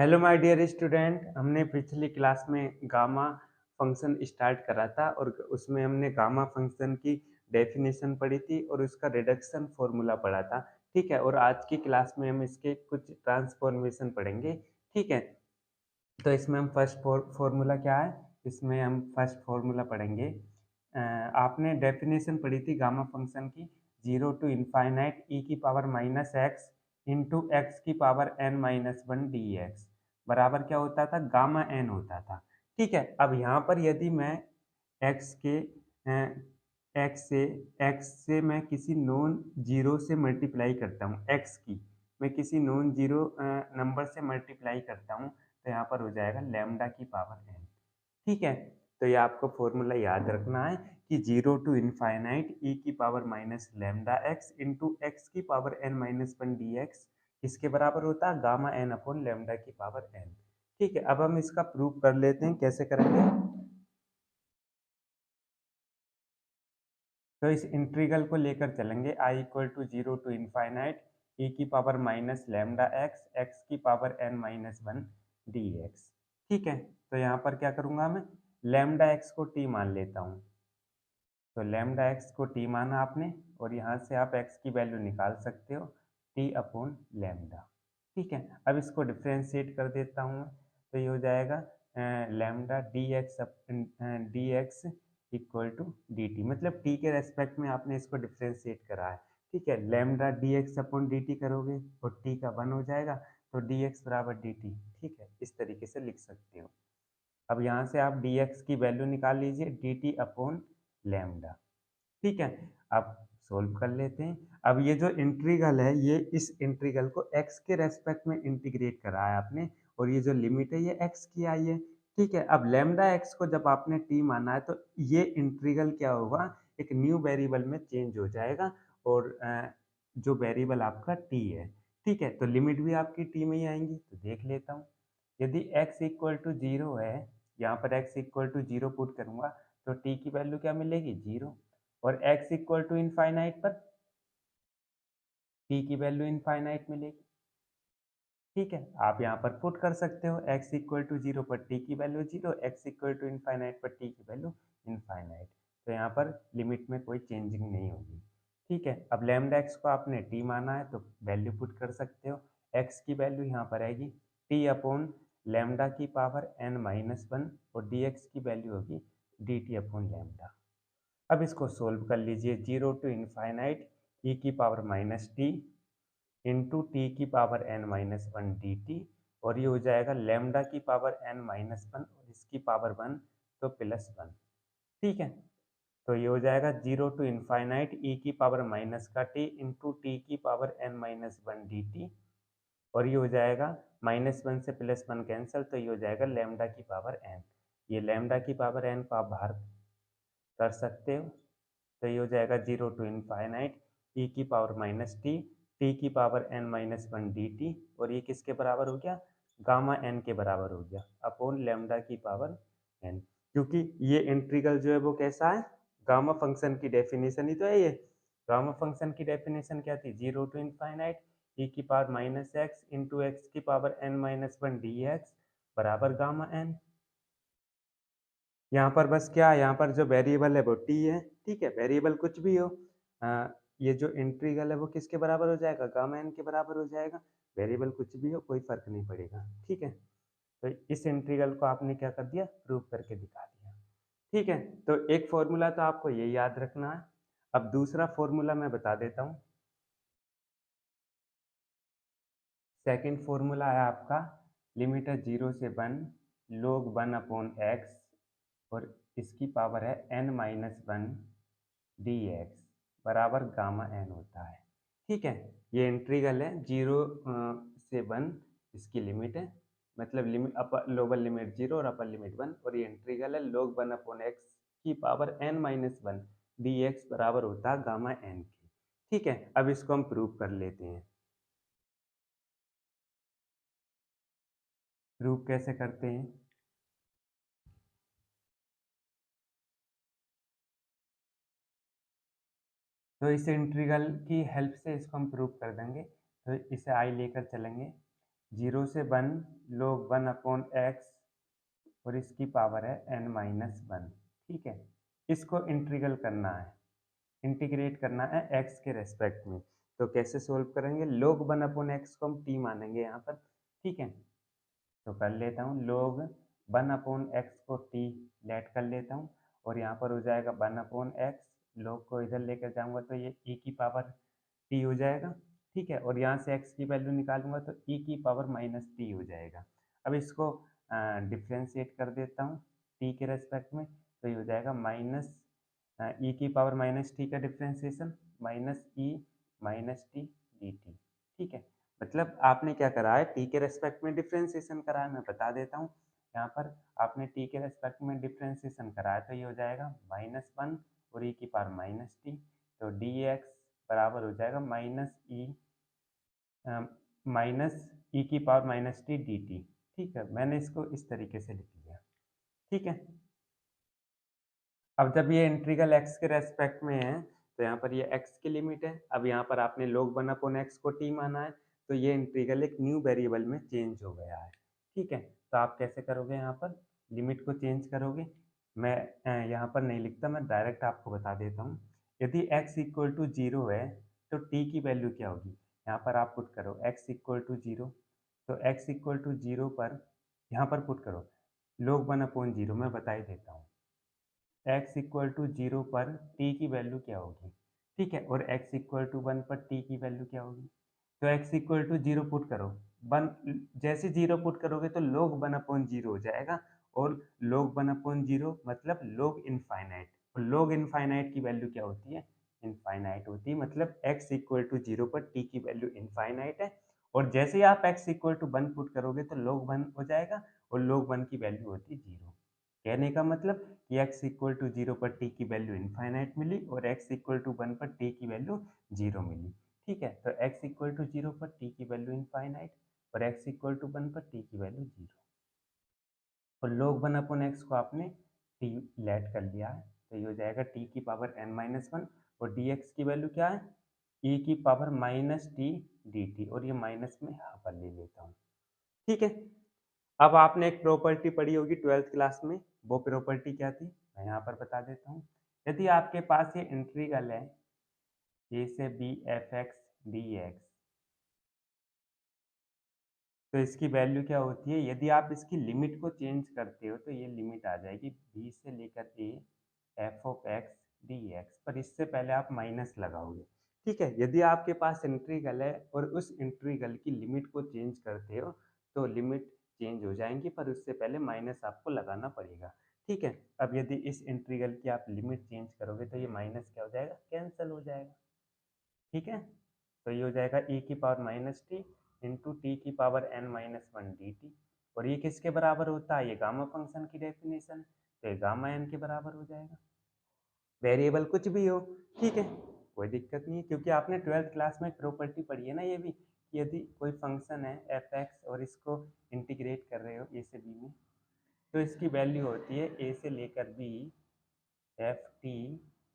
Hello my dear student. हमने पिछली class में गामा फंक्शन स्टार्ट करा था और उसमें हमने गामा फंक्शन की डेफिनेशन पढ़ी थी और उसका रिडक्शन फॉर्मूला पढ़ा था। ठीक है, और आज की क्लास में हम इसके कुछ ट्रांसफॉर्मेशन पढ़ेंगे। ठीक है, तो इसमें हम फर्स्ट फॉर्मूला क्या है, इसमें हम फर्स्ट फॉर्मूला पढ़ेंगे। आपने डेफिनेशन पढ़ी थी गामा फंक्शन की, 0 to इनफाइनाइट ई की power minus x into x की power n minus one d x बराबर क्या होता था, गामा एन होता था। ठीक है, अब यहाँ पर यदि मैं एक्स के एक्स से मैं किसी नॉन जीरो से मल्टीप्लाई करता हूँ, एक्स की मैं किसी नॉन जीरो नंबर से मल्टीप्लाई करता हूँ, तो यहाँ पर हो जाएगा लैम्डा की पावर एन। ठीक है, तो ये आपको फॉर्मूला याद रखना है कि 0 to इनफाइनाइट ई की power minus lambda x into x की power n minus one d x किसके बराबर होता है, गामा एन अपॉन लैम्डा की पावर एन। ठीक है, अब हम इसका प्रूफ कर लेते हैं, कैसे करेंगे। तो इस इंटीग्रल को लेकर चलेंगे, I equal to 0 to infinite e की power minus lambda x x की power n minus one d x. ठीक है, तो यहाँ पर क्या करूँगा, मैं लैम्डा एक्स को टी मान लेता हूँ। तो लैम्डा एक्स को टी माना आपने और यहाँ से आप एक्स की वैल्यू निकाल सकते हो, टी अपॉन लैम्डा। ठीक है, अब इसको डिफ्रेंशिएट कर देता हूँ मैं, तो ये हो जाएगा lambda d x equal to d t, मतलब टी के रेस्पेक्ट में आपने इसको डिफ्रेंशिएट करा है। ठीक है, lambda d x upon d t करोगे और टी का वन हो जाएगा, तो डी एक्स बराबर डी टी। ठीक है, इस तरीके से लिख सकते हो। अब यहाँ से आप डी एक्स की वैल्यू निकाल लीजिए, डी टी अपॉन लैम्डा। ठीक है, अब सोल्व कर लेते हैं। अब ये जो इंटीग्रल है, ये इस इंटीग्रल को x के रेस्पेक्ट में इंटीग्रेट करा है आपने, और ये जो लिमिट है ये x की आई है। ठीक है, अब लैम्डा x को जब आपने t माना है, तो ये इंटीग्रल क्या होगा, एक न्यू वेरिएबल में चेंज हो जाएगा, और जो वेरिएबल आपका t है। ठीक है, तो लिमिट भी आपकी t में ही आएंगी, तो देख लेता हूँ। यदि x इक्वल टू जीरो है, यहाँ पर x equal to zero put करूंगा, तो t की वैल्यू क्या मिलेगी, जीरो। और x इक्वल टू इनफाइनाइट पर t की वैल्यू इनफाइनाइट मिलेगी। ठीक है, आप यहाँ पर पुट कर सकते हो, x इक्वल टू जीरो पर t की value zero, x equal to infinite पर t की वैल्यू इनफाइनाइट। तो यहाँ पर लिमिट में कोई चेंजिंग नहीं होगी। ठीक है, अब लैम्डा एक्स को आपने t माना है, तो वैल्यू पुट कर सकते हो। x की वैल्यू यहाँ पर आएगी t अपॉन लैम्डा की पावर n माइनस वन, और dx की वैल्यू होगी dt अपॉन लैम्डा। अब इसको सोल्व कर लीजिए, 0 to इनफाइनाइट ई की power minus t into t की power n minus one d t, और ये हो जाएगा लैम्डा की पावर एन माइनस वन और इसकी पावर वन, तो प्लस वन। ठीक है, तो ये हो जाएगा 0 to इनफाइनाइट ई की पावर माइनस का टी इंटू टी की power n minus one d t, और ये हो जाएगा माइनस वन से प्लस वन कैंसिल, तो ये हो जाएगा लैम्डा की पावर एन। ये लैम्डा की पावर एन को आप बाहर कर सकते हो, तो ये हो जाएगा 0 to इनफाइनाइट ई की पावर माइनस टी टी की power n minus one d t, और ये किसके बराबर हो गया, गामा एन के बराबर हो गया, अपॉन लैम्डा की पावर एन। क्योंकि ये इंटीग्रल जो है वो कैसा है, गामा फंक्शन की डेफिनेशन ही तो है ये। गामा फंक्शन की डेफिनेशन क्या थी, 0 to इनफाइनाइट ई की power minus x into x की power n minus one d x बराबर गामा एन। यहाँ पर बस क्या है, यहाँ पर जो वेरिएबल है वो t है। ठीक है, वेरिएबल कुछ भी हो, ये जो इंटीग्रल है वो किसके बराबर हो जाएगा, गामा एन के बराबर हो जाएगा। वेरिएबल कुछ भी हो, कोई फर्क नहीं पड़ेगा। ठीक है, तो इस इंटीग्रल को आपने क्या कर दिया, प्रूव करके दिखा दिया। ठीक है, तो एक फॉर्मूला तो आपको ये याद रखना है। अब दूसरा फॉर्मूला मैं बता देता हूँ। सेकंड फॉर्मूला है आपका, लिमिट है जीरो से one, log one upon x, और इसकी पावर है n minus one d x बराबर गामा एन होता है। ठीक है, ये इंटीग्रल है, जीरो से वन इसकी लिमिट है, मतलब limit upper lower limit zero और अपर लिमिट वन, और ये इंटीग्रल है log वन अपॉन एक्स की power n minus one d x बराबर होता है गामा एन की। ठीक है, अब इसको हम प्रूव कर लेते हैं। प्रूव कैसे करते हैं, तो इस इंटीग्रल की हेल्प से इसको हम प्रूव कर देंगे। तो इसे आई लेकर चलेंगे, 0 से 1 log 1 अपॉन एक्स और इसकी पावर है n-1। ठीक है, इसको इंटीग्रल करना है, इंटीग्रेट करना है एक्स के रेस्पेक्ट में। तो कैसे सोल्व करेंगे? log 1 अपॉन एक्स को हम t मानेंगे यहाँ पर। ठीक है, तो कर लेता हूँ log 1 अपॉन एक्स को t लेट कर लेता हूँ, और यहाँ पर हो जाएगा 1 अपॉन एक्स, log को इधर लेकर जाऊँगा तो ये e की पावर t हो जाएगा। ठीक है, और यहाँ से x की वैल्यू निकालूंगा तो e की पावर माइनस टी हो जाएगा। अब इसको डिफ्रेंशिएट कर देता हूँ t के रेस्पेक्ट में, तो ये हो जाएगा माइनस ई की पावर माइनस टी का differentiation minus E minus T d t. ठीक है, मतलब आपने क्या करा है, टी के रेस्पेक्ट में डिफ्रेंशिएशन करा है। मैं बता देता हूँ, यहाँ पर आपने टी के रेस्पेक्ट में डिफ्रेंशिएशन करा है, तो ये हो जाएगा -1 और ई की पावर माइनस टी, तो डी एक्स बराबर हो जाएगा माइनस ई की power minus T d t. ठीक है, मैंने इसको इस तरीके से लिख लिया। ठीक है, अब जब ये इंटीग्रल x के रेस्पेक्ट में है, तो यहाँ पर ये x की लिमिट है। अब यहाँ पर आपने log 1 अपॉन एक्स को t माना है, तो ये इंटीग्रल एक न्यू वेरिएबल में चेंज हो गया है। ठीक है, तो आप कैसे करोगे? यहाँ पर लिमिट को चेंज करोगे। मैं यहाँ पर नहीं लिखता, मैं डायरेक्ट आपको बता देता हूँ। यदि x इक्वल टू 0 है तो t की वैल्यू क्या होगी? यहाँ पर आप पुट करो x इक्वल टू 0, तो x इक्वल टू 0 पर यहाँ पर पुट करो log 1 अपॉन 0। मैं बता ही देता हूँ, x इक्वल टू 0 पर t की वैल्यू क्या होगी? ठीक है, और x इक्वल टू 1 पर t की वैल्यू क्या होगी? तो x इक्वल टू 0 पुट करो, 1 जैसे 0 पुट करोगे तो log 1 अपॉन 0 हो जाएगा, और log 1 अपॉन 0 मतलब log इनफाइनाइट, और log इनफाइनाइट की वैल्यू क्या होती है? इनफाइनाइट होती है, मतलब x इक्वल टू 0 पर t की वैल्यू इनफाइनाइट है, और जैसे ही आप x इक्वल टू 1 पुट करोगे तो log 1 हो जाएगा, और log 1 की वैल्यू होती है 0। कहने का मतलब कि x इक्वल टू 0 पर t की वैल्यू इनफाइनाइट मिली, और x इक्वल टू 1 पर t की वैल्यू 0 मिली। ठीक है, तो x इक्वल टू 0 पर t की वैल्यू इनफाइनाइट, और x इक्वल टू 1 पर t की वैल्यू 0, और log 1 अपॉन एक्स को आपने t लेट कर लिया है, तो ये हो जाएगा t की पावर n-1, और dx की वैल्यू क्या है? e की power minus T d t, और ये माइनस में यहाँ पर ले लेता हूँ। ठीक है, अब आपने एक प्रॉपर्टी पढ़ी होगी 12th क्लास में, वो प्रॉपर्टी क्या थी? मैं यहाँ पर बता देता हूँ। यदि आपके पास ये इंटीग्रल है a से b F x d x, तो इसकी वैल्यू क्या होती है? यदि आप इसकी लिमिट को चेंज करते हो तो ये लिमिट आ जाएगी b से लेकर a F of x d x, पर इससे पहले आप माइनस लगाओगे। ठीक है, यदि आपके पास इंटीग्रल है और उस इंटीग्रल की लिमिट को चेंज करते हो तो लिमिट चेंज हो जाएंगी, पर उससे पहले माइनस आपको लगाना पड़ेगा। ठीक है, अब यदि इस इंटीग्रल की आप लिमिट चेंज करोगे तो ये माइनस क्या हो जाएगा? कैंसिल हो जाएगा। ठीक है, तो ये हो जाएगा e की power minus t into t की पावर n-1 डी टी, और ये किसके बराबर होता है? ये गामा फंक्शन की डेफिनेशन है, तो ये गामा n के बराबर हो जाएगा, वेरिएबल कुछ भी हो। ठीक है, कोई दिक्कत नहीं है, क्योंकि आपने 12th क्लास में प्रॉपर्टी पढ़ी है ना ये भी, कि यदि कोई फंक्शन है एफ एक्स और इसको इंटीग्रेट कर रहे हो ए से बी में, तो इसकी वैल्यू होती है ए से लेकर b f t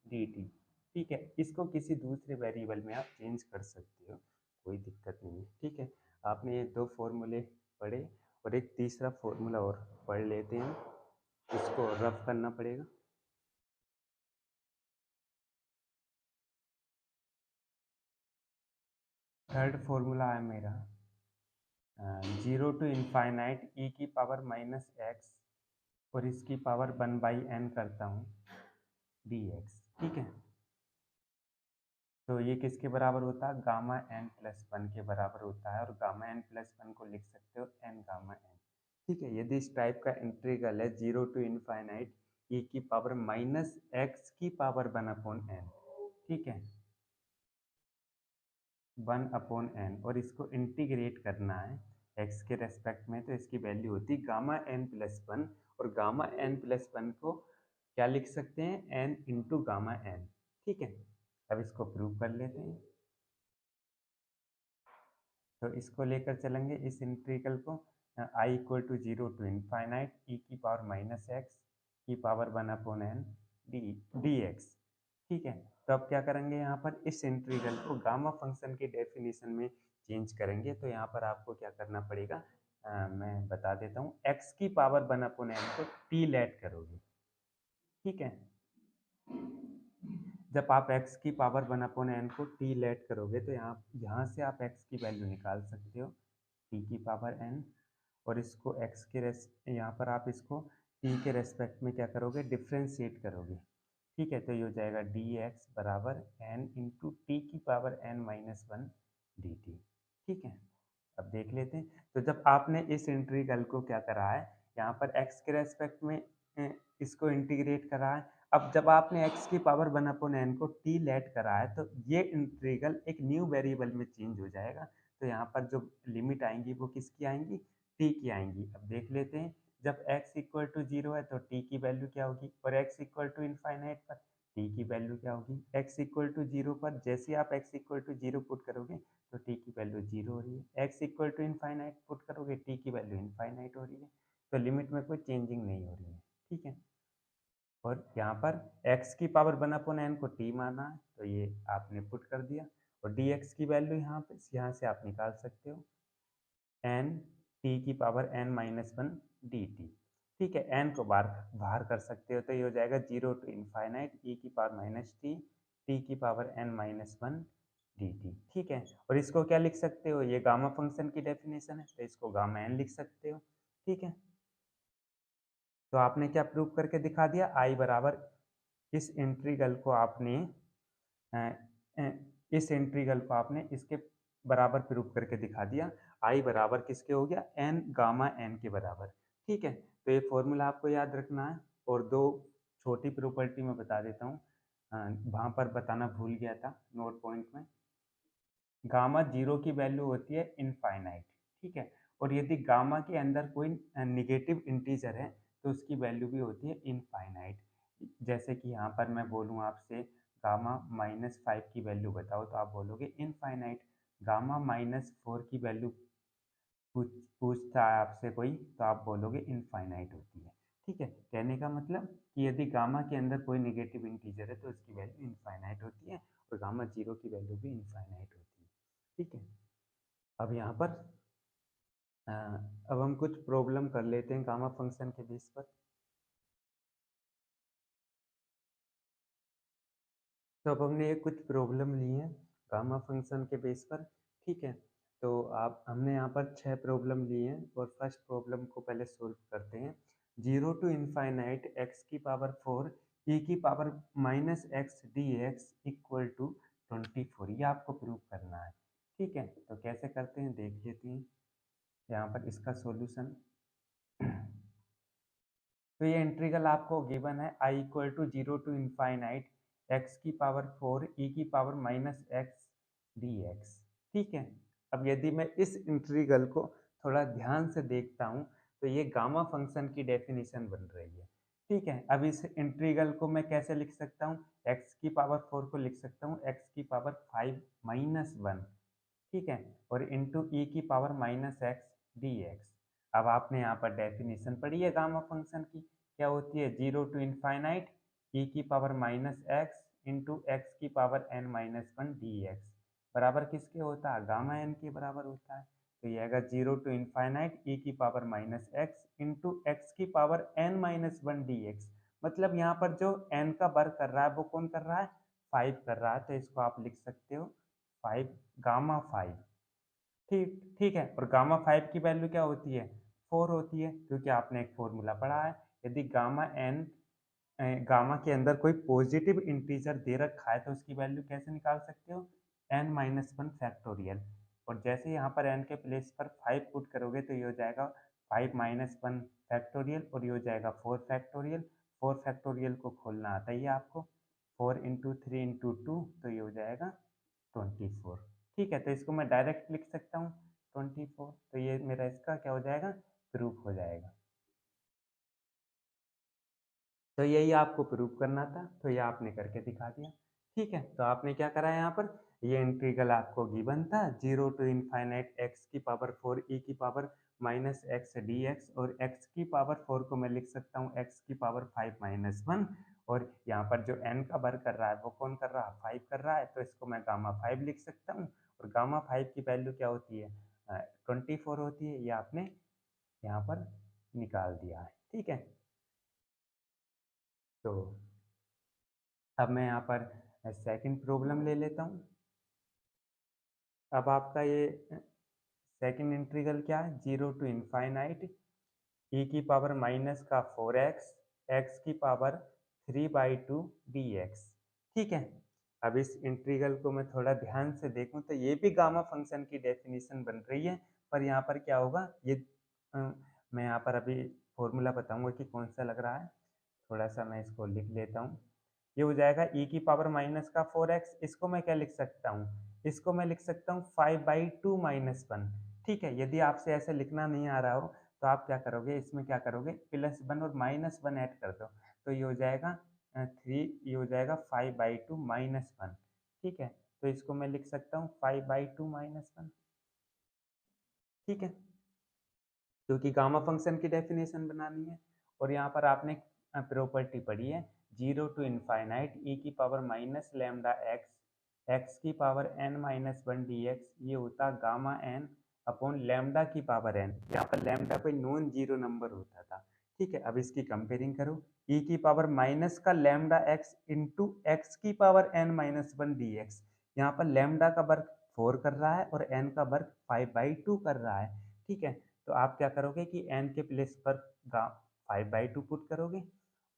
d t. ठीक है, इसको किसी दूसरे वेरिएबल में आप चेंज कर सकते हो, कोई दिक्कत नहीं है। ठीक है, आपने ये दो फॉर्मूले पढ़े, और एक तीसरा फॉर्मूला और पढ़ लेते हैं, इसको रफ करना पड़ेगा। थर्ड फॉर्मूला है मेरा 0 टू इनफाइनाइट ई की पावर माइनस एक्स और इसकी पावर 1/n करता हूँ डी एक्स। ठीक है, तो ये किसके बराबर होता है? गामा n प्लस 1 के बराबर होता है, और गामा n प्लस 1 को लिख सकते हो n गामा n। ठीक है, यदि इस टाइप का इंटीग्रल है 0 टू इनफाइनाइट ई की पावर माइनस एक्स की पावर 1/n, ठीक है, 1/n, और इसको इंटीग्रेट करना है x के रेस्पेक्ट में, तो इसकी वैल्यू होती गामा n प्लस 1, और गामा n प्लस 1 को क्या लिख सकते हैं? n into gamma n। ठीक है, अब इसको प्रूव कर लेते हैं, तो इसको लेकर चलेंगे इस इंटीग्रल को i equal to 0 to infinite e की पावर माइनस एक्स की पावर 1/n डी एक्स। ठीक है, तो अब क्या करेंगे? यहाँ पर इस इंटीग्रल को गामा फंक्शन की डेफिनेशन में चेंज करेंगे तो यहाँ पर आपको क्या करना पड़ेगा, मैं बता देता हूँ, x की पावर 1/n को t लेट करोगे, ठीक है। जब आप x की पावर 1/n को t लेट करोगे तो यहाँ से आप x की वैल्यू निकाल सकते हो t की पावर n, और इसको x के यहाँ पर आप इसको t के रेस्पेक्ट में क्या करोगे, डिफ्रेंशिएट करोगे, ठीक है। तो ये हो जाएगा dx बराबर n इंटू टी की पावर n-1 dt, ठीक है। अब देख लेते हैं, तो जब आपने इस इंटीग्रल को क्या करा है, यहाँ पर x के रेस्पेक्ट में इसको इंटीग्रेट करा है। अब जब आपने x की पावर 1/n को t लेट करा है तो ये इंटीग्रल एक न्यू वेरिएबल में चेंज हो जाएगा। तो यहाँ पर जो लिमिट आएंगी वो किसकी आएंगी, t की आएंगी। अब देख लेते हैं, जब x इक्वल टू 0 है तो t की वैल्यू क्या होगी, और x इक्वल टू इनफाइनाइट पर t की वैल्यू क्या होगी। x इक्वल टू 0 पर जैसे आप x इक्वल टू 0 पुट करोगे तो t की वैल्यू 0 हो रही है, x equal to infinite put करोगे t की वैल्यू इनफाइनाइट हो रही है, तो लिमिट में कोई चेंजिंग नहीं हो रही है, ठीक है। और यहाँ पर x की पावर 1/n को t माना है तो ये आपने पुट कर दिया, और dx की वैल्यू यहाँ से आप निकाल सकते हो n t की पावर n-1 dt, ठीक है। n को बाहर बाहर कर सकते हो तो ये हो जाएगा 0 टू इनफाइनाइट e की पावर माइनस t की पावर n-1 dt, ठीक है। और इसको क्या लिख सकते हो, ये गामा फंक्शन की डेफिनेशन है तो इसको गामा n लिख सकते हो, ठीक है। तो आपने क्या प्रूव करके दिखा दिया, i बराबर इस इंटीग्रल को आपने अ, अ, इस इंटीग्रल को आपने इसके बराबर प्रूव करके दिखा दिया, i बराबर किसके हो गया, n गामा n के बराबर, ठीक है। तो ये फॉर्मूला आपको याद रखना है, और दो छोटी प्रॉपर्टी मैं बता देता हूँ, वहाँ पर बताना भूल गया था नोट पॉइंट में। गामा जीरो की वैल्यू होती है इनफाइनाइट, ठीक है, और यदि गामा के अंदर कोई निगेटिव इंटीजर है तो उसकी वैल्यू भी होती है इनफाइनाइट। जैसे कि यहाँ पर मैं बोलूँ आपसे गामा -5 की वैल्यू बताओ तो आप बोलोगे इनफाइनाइट। गामा -4 की वैल्यू पूछता है आपसे कोई तो आप बोलोगे इनफाइनाइट होती है, ठीक है। कहने का मतलब कि यदि गामा के अंदर कोई नेगेटिव इंटीजर है तो उसकी वैल्यू इनफाइनाइट होती है, और गामा जीरो की वैल्यू भी इनफाइनाइट होती है, ठीक है। अब यहाँ पर अ, अब हम कुछ प्रॉब्लम कर लेते हैं गामा फंक्शन के बेस पर। तो अब हमने ये कुछ प्रॉब्लम ली है गामा फंक्शन के बेस पर, ठीक है। तो आप हमने यहाँ पर 6 प्रॉब्लम ली हैं, और फर्स्ट प्रॉब्लम को पहले सोल्व करते हैं। 0 टू इनफाइनाइट x की पावर 4 e की power -x dx equal to 24, ये आपको प्रूव करना है, ठीक है। तो कैसे करते हैं देख लेते हैं यहाँ पर इसका सॉल्यूशन। तो ये इंटीग्रल आपको गिवन है i equal to 0 to infinite x की पावर 4 e की पावर -x dx, ठीक है। अब यदि मैं इस इंटीग्रल को थोड़ा ध्यान से देखता हूँ तो ये गामा फंक्शन की डेफिनेशन बन रही है, ठीक है। अब इस इंटीग्रल को मैं कैसे लिख सकता हूँ, x की पावर 4 को लिख सकता हूँ x की पावर 5-1, ठीक है, और इंटू ई की पावर -x dx। अब आपने यहाँ पर डेफिनेशन पढ़ी है गामा फंक्शन की, क्या होती है, 0 टू इनफाइनाइट ई की पावर -x इंटू एक्स की पावर n-1 dx बराबर किसके होता है, गामा n के बराबर होता है। तो ये आएगा 0 टू इनफाइनाइट ई की पावर -x इंटू एक्स की पावर n-1 dx। मतलब यहाँ पर जो n का वर्क कर रहा है वो कौन कर रहा है, 5 कर रहा है, तो इसको आप लिख सकते हो 5 गामा 5, ठीक ठीक है। और गामा 5 की वैल्यू क्या होती है, 4 होती है, क्योंकि आपने एक फॉर्मूला पढ़ा है, यदि गामा n गामा के अंदर कोई पॉजिटिव इंटीजर दे रखा है तो उसकी वैल्यू कैसे निकाल सकते हो, n-1 फैक्टोरियल। और जैसे यहाँ पर n के प्लेस पर 5 पुट करोगे तो ये हो जाएगा 5-1 फैक्टोरियल, और ये हो जाएगा 4 फैक्टोरियल। 4 फैक्टोरियल को खोलना आता ही है आपको, 4 इंटू 3 इंटू 2 तो ये हो जाएगा 24, ठीक है। तो इसको मैं डायरेक्ट लिख सकता हूँ 24, तो ये मेरा इसका क्या हो जाएगा, प्रूफ हो जाएगा। तो यही आपको प्रूव करना था, तो ये आपने करके दिखा दिया, ठीक है। तो आपने क्या करा है यहाँ पर, ये इंटीग्रल आपको गिवन था 0 टू इनफाइनाइट x की पावर 4 e की पावर -x dx, और x की पावर 4 को मैं लिख सकता हूँ x की पावर 5-1, और यहाँ पर जो n का वर्ग कर रहा है वो कौन कर रहा है, 5 कर रहा है, तो इसको मैं गामा 5 लिख सकता हूँ, और और गामा 5 की वैल्यू क्या होती है, 24 होती है। ये आपने यहाँ पर निकाल दिया है, ठीक है। तो अब मैं यहाँ पर सेकंड प्रॉब्लम ले लेता हूँ। अब आपका ये सेकंड इंटीग्रल क्या है, 0 टू इनफाइनाइट ई की पावर माइनस का 4x एक्स की पावर 3/2 dx, ठीक है। अब इस इंटीग्रल को मैं थोड़ा ध्यान से देखूं तो ये भी गामा फंक्शन की डेफिनेशन बन रही है, पर यहाँ पर क्या होगा ये मैं यहाँ पर अभी फॉर्मूला बताऊंगा कि कौन सा लग रहा है। थोड़ा सा मैं इसको लिख लेता हूँ। ये हो जाएगा ई की पावर माइनस का 4x, इसको मैं क्या लिख सकता हूँ, इसको मैं लिख सकता हूँ 5/2 माइनस 1, ठीक है। यदि आपसे ऐसे लिखना नहीं आ रहा हो तो आप क्या करोगे, इसमें क्या करोगे, +1 और -1 ऐड कर दो, तो ये हो जाएगा 3, ये हो जाएगा 5/2 माइनस 1, ठीक है। तो इसको मैं लिख सकता हूँ 5/2 माइनस 1, ठीक है, क्योंकि गामा फंक्शन की डेफिनेशन बनानी है। और यहाँ पर आपने प्रॉपर्टी पढ़ी है, 0 टू इनफाइनाइट ई की power minus lambda x x की पावर n-1 dx, ये होता गामा n अपॉन लैम्डा की पावर n। यहाँ पर लैम्डा कोई नॉन जीरो नंबर होता था, ठीक है। अब इसकी कंपेयरिंग करो, ई की पावर माइनस का लैम्डा एक्स इंटू एक्स की पावर n-1 dx, यहाँ पर लैम्डा का वर्ग 4 कर रहा है और n का वर्ग 5/2 कर रहा है, ठीक है। तो आप क्या करोगे कि n के प्लेस पर 5/2 पुट करोगे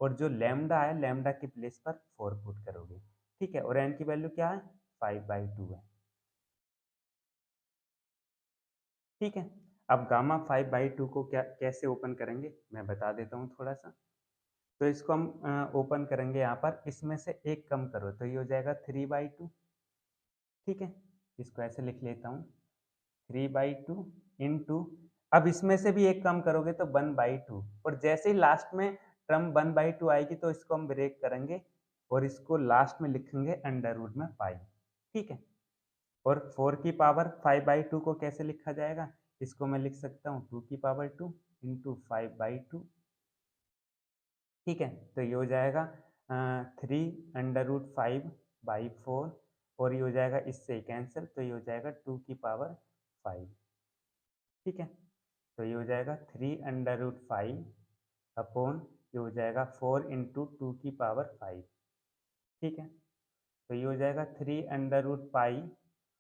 और जो लैम्डा है लैम्डा के प्लेस पर 4 पुट करोगे, ठीक है। और n की वैल्यू क्या है, 5/2 है, ठीक है। अब गामा 5/2 को क्या कैसे ओपन करेंगे मैं बता देता हूँ थोड़ा सा। तो इसको हम ओपन करेंगे, यहाँ पर इसमें से एक कम करो तो ये हो जाएगा 3/2, ठीक है। इसको ऐसे लिख लेता हूँ 3/2 इंटू, अब इसमें से भी एक कम करोगे तो 1/2, और जैसे ही लास्ट में टर्म 1/2 आएगी तो इसको हम ब्रेक करेंगे और इसको लास्ट में लिखेंगे अंडर रूट में पाई, ठीक है। और 4 की पावर 5/2 को कैसे लिखा जाएगा, इसको मैं लिख सकता हूँ 2 की पावर 2 इंटू 5/2, ठीक है। तो ये हो जाएगा 3√5/4, और ये हो जाएगा इससे कैंसिल, तो ये हो जाएगा 2 की पावर 5, ठीक है। तो ये हो जाएगा 3√5 अपॉन, ये हो जाएगा 4 इंटू 2 की पावर 5, ठीक है। तो ये हो जाएगा 3√पाई,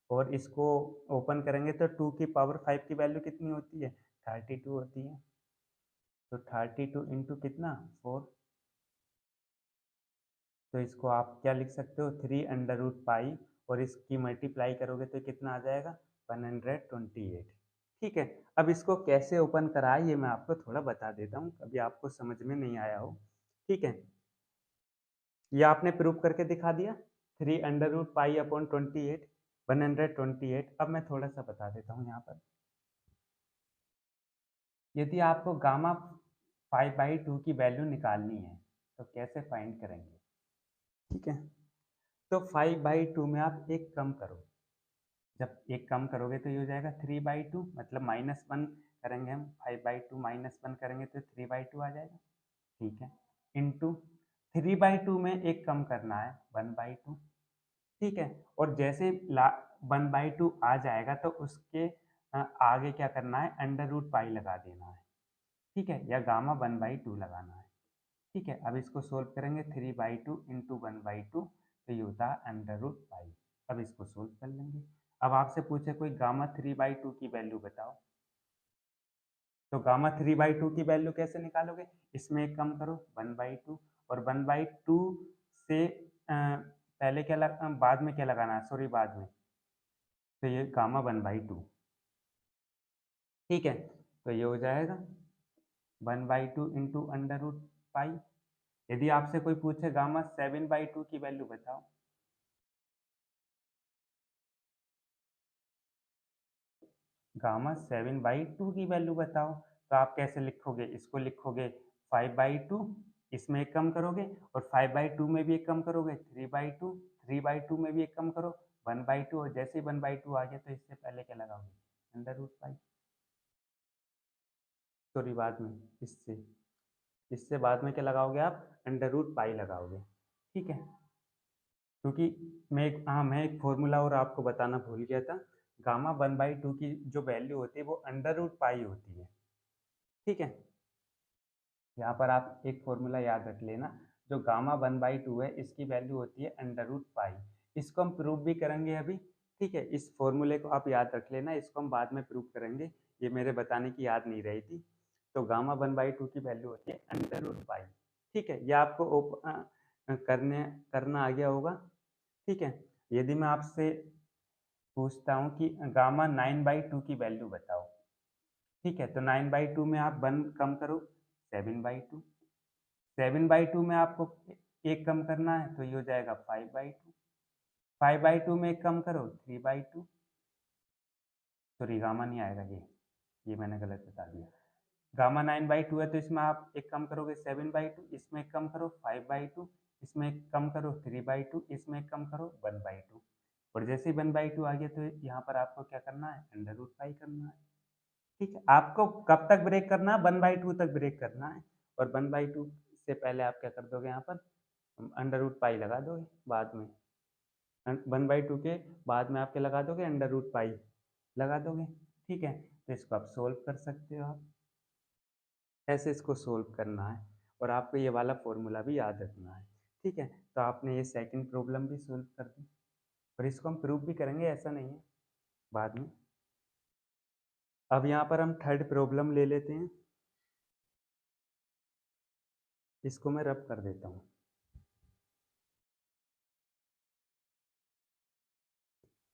और इसको ओपन करेंगे तो 2 की पावर 5 की वैल्यू कितनी होती है, 32 होती है। तो 32 इंटू कितना, 4, तो इसको आप क्या लिख सकते हो, 3√पाई, और इसकी मल्टीप्लाई करोगे तो कितना आ जाएगा, 128, ठीक है। अब इसको कैसे ओपन करा है ये मैं आपको थोड़ा बता देता हूँ, कभी आपको समझ में नहीं आया हो, ठीक है। ये आपने प्रूव करके दिखा दिया, 3√पाई/28, 128। अब मैं थोड़ा सा बता देता हूँ यहाँ पर, यदि आपको गामा 5/2 की वैल्यू निकालनी है तो कैसे फाइंड करेंगे, ठीक है। तो 5/2 में आप एक कम करो, जब एक कम करोगे तो ये हो जाएगा 3/2, मतलब -1 करेंगे हम, 5/2 -1 करेंगे तो 3/2 आ जाएगा, ठीक है। इंटू 3/2 में एक कम करना है 1/2, ठीक है। और जैसे 1/2 आ जाएगा तो उसके आगे क्या करना है, अंडर रूट पाई लगा देना है, ठीक है, या गामा 1/2 लगाना है, ठीक है। अब इसको सोल्व करेंगे, 3/2 इंटू 1/2, तो ये होता है अंडर रूट पाई। अब इसको सोल्व कर लेंगे। अब आपसे पूछे कोई गामा 3/2 की वैल्यू बताओ, तो गामा 3/2 की वैल्यू कैसे निकालोगे, इसमें एक कम करो 1/2, और 1/2 से पहले क्या बाद में क्या लगाना है, सॉरी बाद में, तो ये गामा 1/2, ठीक है। तो ये हो जाएगा 1/2 इंटू अंडर रूट पाई। यदि आपसे कोई पूछे गामा 7/2 की वैल्यू बताओ, गामा 7/2 की वैल्यू बताओ, तो आप कैसे लिखोगे, इसको लिखोगे 5/2, इसमें एक कम करोगे, और 5/2 में भी एक कम करोगे 3/2, 3/2 में भी एक कम करो 1/2, और जैसे ही 1/2 आ गया तो इससे पहले क्या लगाओगे, अंडर रूट पाई, सॉरी बाद में, इससे बाद में क्या लगाओगे आप, अंडर रूट पाई लगाओगे, ठीक है। क्योंकि मैं एक फॉर्मूला और आपको बताना भूल गया था, गामा 1/2 की जो वैल्यू होती है वो √π होती है। ठीक है, यहाँ पर आप एक फॉर्मूला याद रख लेना, जो गामा 1/2 है इसकी वैल्यू होती है √π। इसको हम प्रूव भी करेंगे अभी। ठीक है, इस फॉर्मूले को आप याद रख लेना, इसको हम बाद में प्रूव करेंगे, ये मेरे बताने की याद नहीं रही थी। तो गामा 1/2 की वैल्यू होती है √π। ठीक है, ये आपको करना आ गया होगा। ठीक है, यदि मैं आपसे पूछता हूँ कि गामा 9/2 की वैल्यू बताओ। ठीक है, तो 9/2 में आप 1 कम करो, 7/2। 7/2 में आपको एक कम करना है तो ये हो जाएगा 5/2। 5/2 में एक कम करो, 3/2। सॉरी, गामा नहीं आएगा, ये मैंने गलत बता दिया। गामा 9/2 है तो इसमें आप एक कम करोगे 7/2, इसमें एक कम करो 5/2, इसमें एक कम करो 3/2, इसमें एक कम करो 1/2। और जैसे ही 1/2 आ गया तो यहाँ पर आपको क्या करना है, √π करना है। ठीक है, आपको कब तक ब्रेक करना है, 1/2 तक ब्रेक करना है। और 1/2 से पहले आप क्या कर दोगे, यहाँ पर √π लगा दोगे बाद में। 1/2 के बाद में आपके लगा दोगे √π लगा दोगे। ठीक है, तो इसको आप सोल्व कर सकते हो। आप ऐसे इसको सोल्व करना है और आपको ये वाला फॉर्मूला भी याद रखना है। ठीक है, तो आपने ये सेकंड प्रॉब्लम भी सोल्व कर दी और इसको हम प्रूव भी करेंगे, ऐसा नहीं है, बाद में। अब यहाँ पर हम थर्ड प्रॉब्लम ले लेते हैं, इसको मैं रब कर देता हूँ।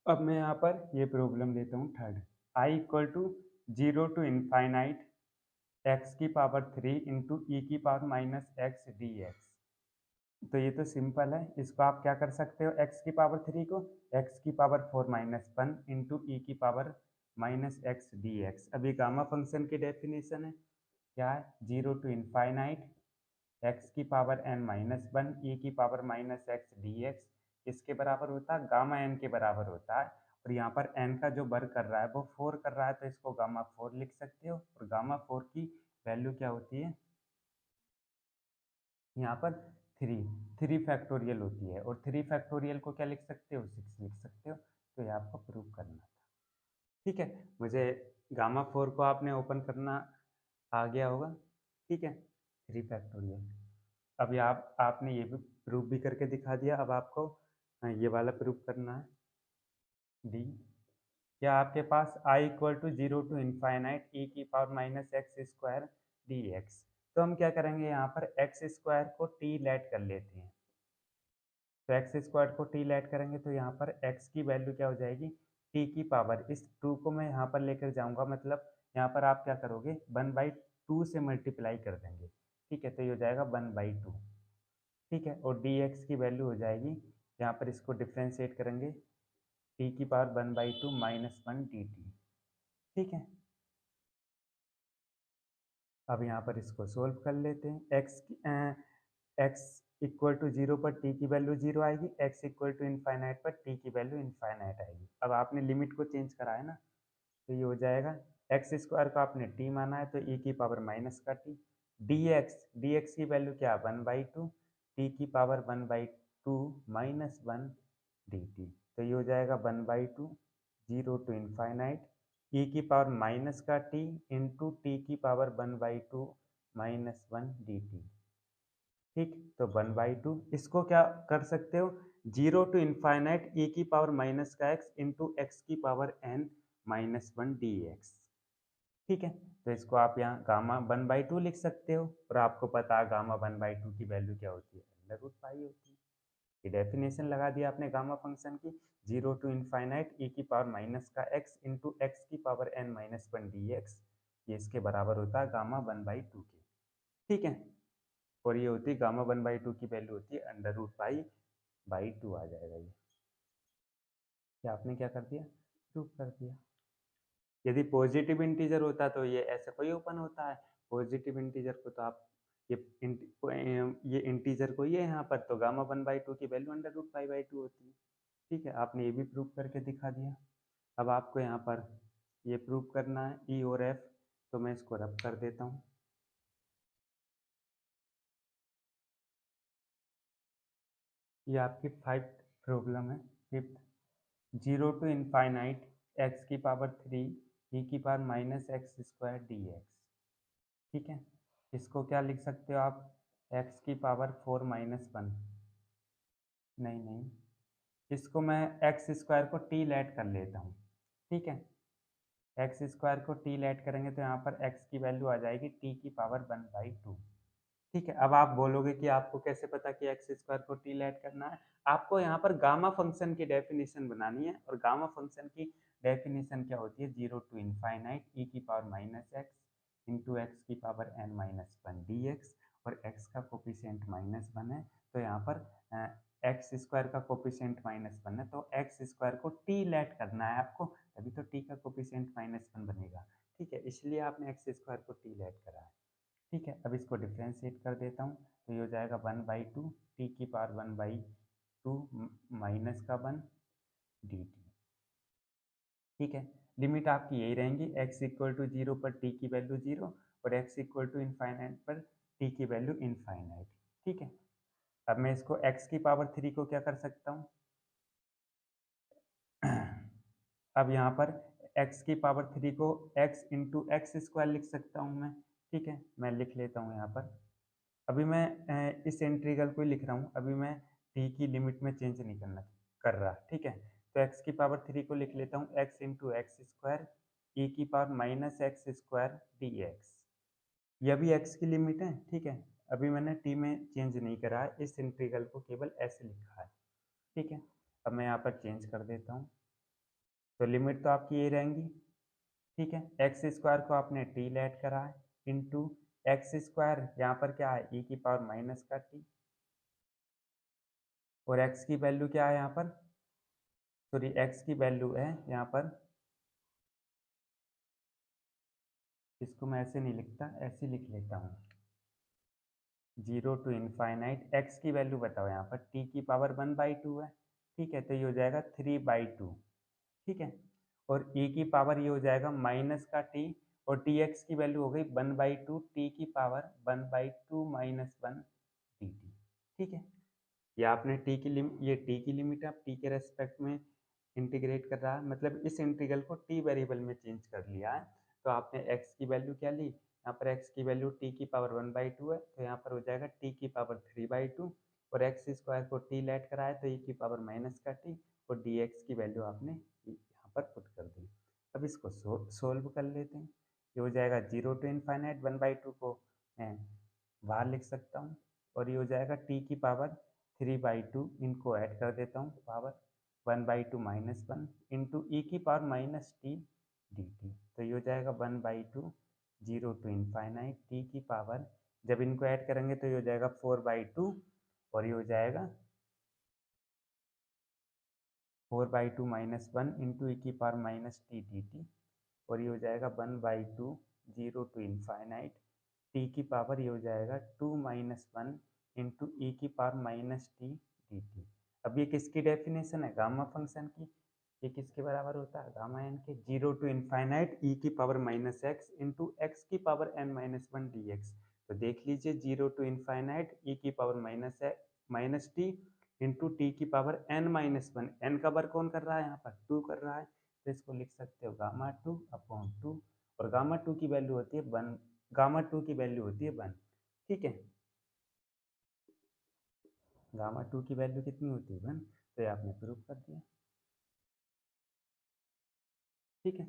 अब मैं यहाँ पर ये प्रॉब्लम लेता हूँ third. I equal to 0 to infinite x की पावर 3 इंटू ई की power minus x d x. तो ये तो सिंपल है, इसको आप क्या कर सकते हो, x की पावर 3 को x की पावर 4 माइनस 1 इंटू ई की power minus x d x. अभी गामा फंक्शन की डेफिनेशन है, क्या है, 0 टू इनफाइनाइट एक्स की पावर n माइनस 1 ई की power minus x d x इसके बराबर होता है, गामा n के बराबर होता है। और यहाँ पर n का जो वर्ग कर रहा है वो 4 कर रहा है, तो इसको गामा 4 लिख सकते हो। और गामा 4 की वैल्यू क्या होती है, यहाँ पर 3 फैक्टोरियल होती है। और 3 फैक्टोरियल को क्या लिख सकते हो, 6 लिख सकते हो। तो ये आपको प्रूव करना था। ठीक है, मुझे गामा 4 को आपने ओपन करना आ गया होगा। ठीक है, 3 फैक्टोरियल। अभी आपने ये भी प्रूफ भी करके दिखा दिया, अब आपको ये वाला प्रूफ करना है, डी। क्या आपके पास I equal to 0 to infinite e की power minus x square d x. तो हम क्या करेंगे, यहाँ पर एक्स स्क्वायर को टी लेट कर लेते हैं। तो एक्स स्क्वायर को टी लेट करेंगे तो यहाँ पर एक्स की वैल्यू क्या हो जाएगी, टी की पावर, इस 2 को मैं यहाँ पर लेकर जाऊँगा, मतलब यहाँ पर आप क्या करोगे, 1/2 से मल्टीप्लाई कर देंगे। ठीक है, तो ये हो जाएगा 1/2। ठीक है, और डी एक्स की वैल्यू हो जाएगी, यहाँ पर इसको डिफ्रेंशिएट करेंगे, टी की पावर 1/2 माइनस 1 डी टी। ठीक है, अब यहाँ पर इसको सोल्व कर लेते हैं। एक्स इक्वल टू 0 पर टी की वैल्यू 0 आएगी, एक्स इक्वल टू इनफाइनाइट पर टी की वैल्यू इनफाइनाइट आएगी। अब आपने लिमिट को चेंज करा है ना, तो ये हो जाएगा, एक्स स्क्वायर को आपने टी माना है तो ई की पावर माइनस का टी, डी एक्स की वैल्यू क्या, 1/2, टी की पावर 1/2 माइनस 1 डी टी। तो ये हो जाएगा 1/2, 0 टू इनफाइनाइट ई की पावर माइनस का टी इंटू टी की पावर 1/2 माइनस 1 डी टी। ठीक, तो 1/2 इसको क्या कर सकते हो, 0 टू इनफाइनाइट ई की पावर माइनस का एक्स इंटू एक्स की power n minus 1 D x. ठीक है, तो इसको आप यहाँ गामा 1/2 लिख सकते हो। और आपको पता है गामा 1/2 की वैल्यू क्या होती है, √π होती है। ये डेफिनेशन लगा दिया आपने गामा फंक्शन की, 0 टू इनफाइनाइट ई की पावर माइनस का एक्स इंटू एक्स की power n minus 1 D x, ये इसके बराबर होता है गामा 1/2 के। ठीक है, और ये होती है गामा 1/2 की वैल्यू होती है √π/2 आ जाएगा ये। आपने क्या कर दिया, प्रूव कर दिया। यदि पॉजिटिव इंटीजर होता तो ये ऐसे कोई ओपन होता है, पॉजिटिव इंटीजर को तो आप ये इंटीजर को ये यहाँ पर, तो गामा 1/2 की वैल्यू √π/2 होती है। ठीक है, आपने ये भी प्रूव करके दिखा दिया। अब आपको यहाँ पर ये प्रूव करना है ई और एफ, तो मैं इसको रब कर देता हूँ। ये आपकी 5th प्रॉब्लम है। 5th, 0 टू इनफाइनाइट एक्स की पावर 3 ई की power minus x square d x. ठीक है, इसको क्या लिख सकते हो आप, एक्स की पावर 4 माइनस 1। नहीं नहीं, इसको मैं एक्स स्क्वायर को टी लेट कर लेता हूँ। ठीक है, एक्स स्क्वायर को टी लेट करेंगे तो यहाँ पर एक्स की वैल्यू आ जाएगी टी की पावर 1/2। ठीक है, अब आप बोलोगे कि आपको कैसे पता कि एक्स स्क्वायर को टी लेट करना है। आपको यहाँ पर गामा फंक्शन की डेफिनेशन बनानी है, और गामा फंक्शन की डेफिनेशन क्या होती है, 0 टू इनफाइनाइट ई की power minus x into x की power n minus one d x, और एक्स का कोपिशियंट -1 है, तो यहाँ पर एक्स स्क्वायर का कोपिशियंट -1 है, तो एक्स स्क्वायर को टी लेट करना है आपको, तभी तो टी का कोपिशियंट -1 बनेगा। ठीक है, इसलिए आपने एक्स स्क्वायर को टी लेट करा है। ठीक है, अब इसको डिफ्रेंशिएट कर देता हूँ, तो ये हो जाएगा 1/2 टी की पावर 1/2 माइनस का 1 डी टी। ठीक है, लिमिट आपकी यही रहेंगी, x इक्वल टू 0 पर t की वैल्यू 0 और x इक्वल टू इनफाइनाइट पर t की वैल्यू इनफाइनाइट। ठीक है, अब मैं इसको x की पावर 3 को क्या कर सकता हूँ, अब यहाँ पर x की पावर 3 को x इंटू एक्स स्क्वायर लिख सकता हूँ मैं। ठीक है, मैं लिख लेता हूँ यहाँ पर। अभी मैं इस इंटीग्रल को लिख रहा हूँ, अभी मैं t की लिमिट में चेंज नहीं कर रहा। ठीक है, तो x की पावर 3 को लिख लेता हूँ x इंटू एक्स स्क्वायर ई की power minus x square d x. यह भी x की लिमिट है। ठीक है, अभी मैंने t में चेंज नहीं करा है, इस इंटीग्रल को केवल ऐसे लिखा है। ठीक है, अब मैं यहाँ पर चेंज कर देता हूँ, तो लिमिट तो आपकी ये रहेंगी। ठीक है, एक्स स्क्वायर को आपने टी लेट करा है इंटू एक्स स्क्वायर, यहाँ पर क्या है, ई की पावर माइनस का टी, और एक्स की वैल्यू क्या है यहाँ पर, सॉरी एक्स की वैल्यू है यहाँ पर, इसको मैं ऐसे नहीं लिखता, ऐसे लिख लेता हूँ, 0 टू इनफाइनाइट एक्स की वैल्यू बताओ यहाँ पर, टी की पावर 1/2 है। ठीक है, तो ये हो जाएगा 3/2। ठीक है, और e की पावर ये हो जाएगा माइनस का t, और टी एक्स की वैल्यू हो गई 1/2 टी की पावर 1/2 माइनस 1 डी टी। ठीक है, या आपने टी की लिमिट, ये टी की लिमिट आप टी के रेस्पेक्ट में इंटीग्रेट कर रहा है, मतलब इस इंटीग्रल को टी वेरिएबल में चेंज कर लिया है। तो आपने एक्स की वैल्यू क्या ली, यहाँ पर एक्स की वैल्यू टी की पावर 1/2 है, तो यहाँ पर हो जाएगा टी की पावर 3/2, और एक्स स्क्वायर को टी लेट करा है तो ई की पावर माइनस का टी, और डी एक्स की वैल्यू आपने यहाँ पर पुट कर दी। अब इसको सोल्व कर लेते हैं, ये हो जाएगा 0 टू इनफाइनाइट 1/2 को मैं बाहर लिख सकता हूँ, और ये हो जाएगा टी की पावर 3/2, इनको ऐड कर देता हूँ, पावर 1/2 -1 इंटू ई की power minus T d T, तो ये हो जाएगा 1/2 0 टू इनफाइनाइट टी की पावर, जब इनको ऐड करेंगे तो ये हो जाएगा 4/2, और ये हो जाएगा 4/2 -1 इंटू ई की power minus T d t, और ये हो जाएगा 1/2 0 टू इनफाइनाइट टी की पावर, ये हो जाएगा 2-1 इंटू ई की power minus T d T. अब ये किसकी डेफिनेशन है, गामा फंक्शन की। ये किसके बराबर होता है, गामा एन के, 0 टू इनफाइनाइट ई की power minus x into x की पावर n-1 डी एक्स। तो देख लीजिए, 0 टू इनफाइनाइट ई की power minus t into t की पावर n-1, एन का वर्क कौन कर रहा है, यहाँ पर 2 कर रहा है, तो इसको लिख सकते हो गामा 2/2, और गामा 2 की वैल्यू होती है 1, गामा 2 की वैल्यू होती है 1। ठीक है, गामा 2 की वैल्यू कितनी होती है 1, तो ये आपने प्रूव कर दिया। ठीक है,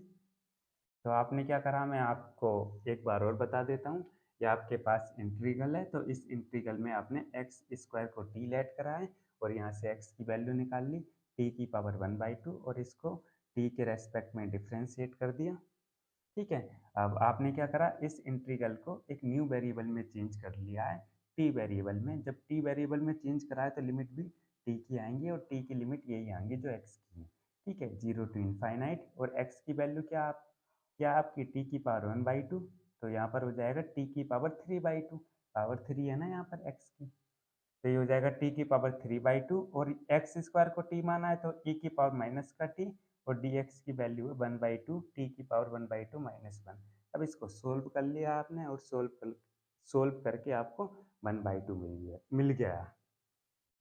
तो आपने क्या करा, मैं आपको एक बार और बता देता हूँ। ये आपके पास इंटीग्रल है, तो इस इंटीग्रल में आपने एक्स स्क्वायर को टी लेट करा है, और यहाँ से एक्स की वैल्यू निकाल ली टी की पावर 1/2, और इसको टी के रेस्पेक्ट में डिफ्रेंशिएट कर दिया। ठीक है, अब आपने क्या करा, इस इंटीग्रल को एक न्यू वेरिएबल में चेंज कर लिया है, टी वेरिएबल में। जब टी वेरिएबल में चेंज करा है तो लिमिट भी टी की आएंगी, और टी की लिमिट यही आएंगी जो एक्स की है। ठीक है, 0 टू इनफाइनाइट, और एक्स की वैल्यू क्या आपकी टी की पावर 1/2, तो यहाँ पर हो जाएगा टी की पावर 3/2, पावर 3 है ना यहाँ पर एक्स की, तो ये हो जाएगा टी की पावर 3/2, और एक्स स्क्वायर को टी माना है तो ई की पावर माइनस का टी, और डी एक्स की वैल्यू है 1/2 टी की पावर 1/2 -1। अब इसको सोल्व कर लिया आपने, और सोल्व करके आपको 1/2 मिल गया।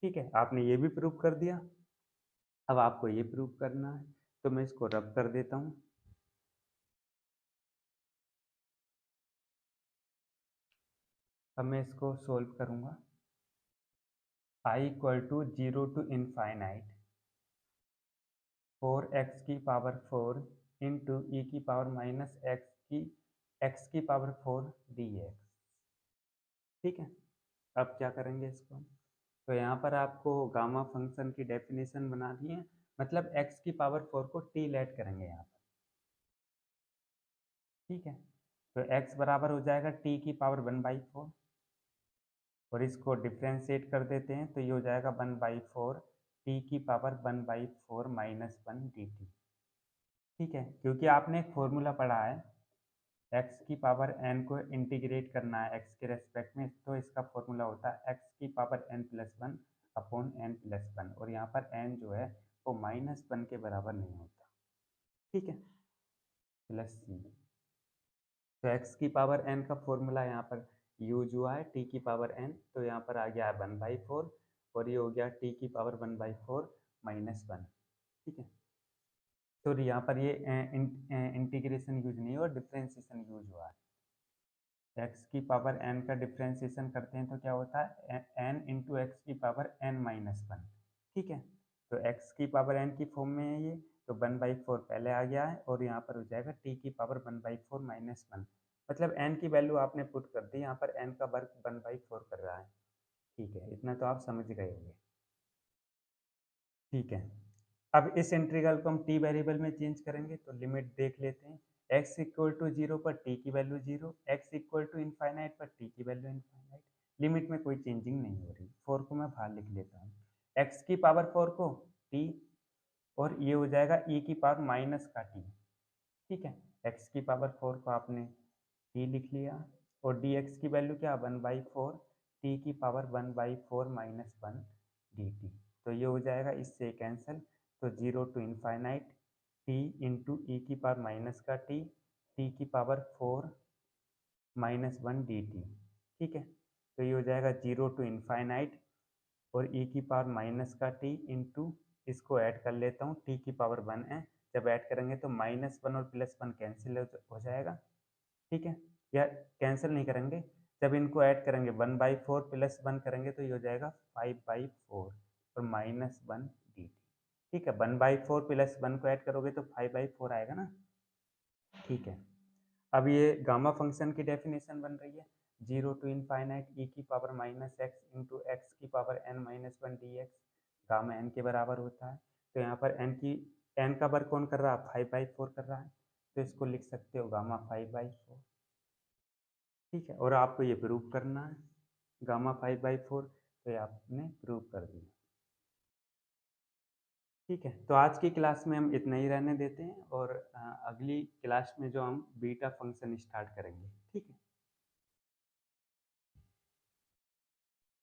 ठीक है, आपने ये भी प्रूव कर दिया। अब आपको ये प्रूव करना है, तो मैं इसको रब कर देता हूँ। अब मैं इसको सोल्व करूँगा। I equal to 0 to infinite 4x की पावर 4 इंटू ई की पावर माइनस x की पावर 4 dx। ठीक है, अब क्या करेंगे इसको, तो यहाँ पर आपको गामा फंक्शन की डेफिनेशन बनानी है, मतलब x की पावर 4 को t लेट करेंगे यहाँ पर। ठीक है, तो x बराबर हो जाएगा t की पावर 1/4 और इसको डिफ्रेंशिएट कर देते हैं, तो ये हो जाएगा 1/4 t की पावर 1/4 माइनस 1 dt। ठीक है, क्योंकि आपने एक फॉर्मूला पढ़ा है x की पावर n को इंटीग्रेट करना है x के रेस्पेक्ट में, तो इसका फॉर्मूला होता है x की power n plus one upon n plus one, और यहाँ पर n जो है वो माइनस वन के बराबर नहीं होता। ठीक है, प्लस c, तो x की पावर n का फॉर्मूला यहाँ पर यूज हुआ है t की पावर n, तो यहाँ पर आ गया है 1/4 और ये हो गया t की पावर 1/4 माइनस वन। ठीक है, तो यहाँ पर ये इंटीग्रेशन यूज नहीं हुआ, डिफ्रेंशिएशन यूज हुआ है। x की पावर n का डिफ्रेंशिएशन करते हैं तो क्या होता है n इंटू एक्स की पावर n माइनस वन। ठीक है, तो x की पावर n की फॉर्म में है ये, तो 1/4 पहले आ गया है और यहाँ पर हो जाएगा t की पावर 1/4 माइनस वन, मतलब n की वैल्यू आपने पुट कर दी, यहाँ पर n का वर्ग 1/4 कर रहा है। ठीक है, इतना तो आप समझ गए होंगे। ठीक है, अब इस इंटीग्रल को हम t वेरिएबल में चेंज करेंगे, तो लिमिट देख लेते हैं। x इक्वल टू 0 पर t की value 0, x equal to infinite पर t की वैल्यू इनफाइनाइट। लिमिट में कोई चेंजिंग नहीं हो रही। 4 को मैं बाहर लिख लेता हूँ, x की पावर 4 को t, और ये हो जाएगा e की पावर माइनस का t। ठीक है, x की पावर 4 को आपने t लिख लिया, और dx की वैल्यू क्या 1/4 t की पावर 1/4 माइनस वन dt, तो ये हो जाएगा इससे कैंसिल, तो 0 to infinite t into e की पावर माइनस का t की पावर 4 माइनस वन dt। ठीक है, तो ये हो जाएगा 0 टू इनफाइनाइट और e की पावर माइनस का t इंटू, इसको ऐड कर लेता हूँ, t की पावर 1 है, जब ऐड करेंगे तो माइनस वन और प्लस वन कैंसिल हो जाएगा। ठीक है, या कैंसिल नहीं करेंगे, जब इनको ऐड करेंगे 1/4 प्लस वन करेंगे तो ये हो जाएगा 5/4 और माइनस वन dt। ठीक है, 1/4 प्लस वन को ऐड करोगे तो 5/4 आएगा ना। ठीक है, अब ये गामा फंक्शन की डेफिनेशन बन रही है, 0 टू इनफाइनाइट ई की power minus x into x की power n minus one d x, gamma n के बराबर होता है। तो यहाँ पर n का वर्ग कौन कर रहा है 5/4 कर रहा है, तो इसको लिख सकते हो गामा 5/4। ठीक है, और आपको ये प्रूव करना है गामा 5/4, तो ये आपने प्रूव कर दिया। ठीक है, तो आज की क्लास में हम इतना ही रहने देते हैं, और अगली क्लास में जो हम बीटा फंक्शन स्टार्ट करेंगे। ठीक है।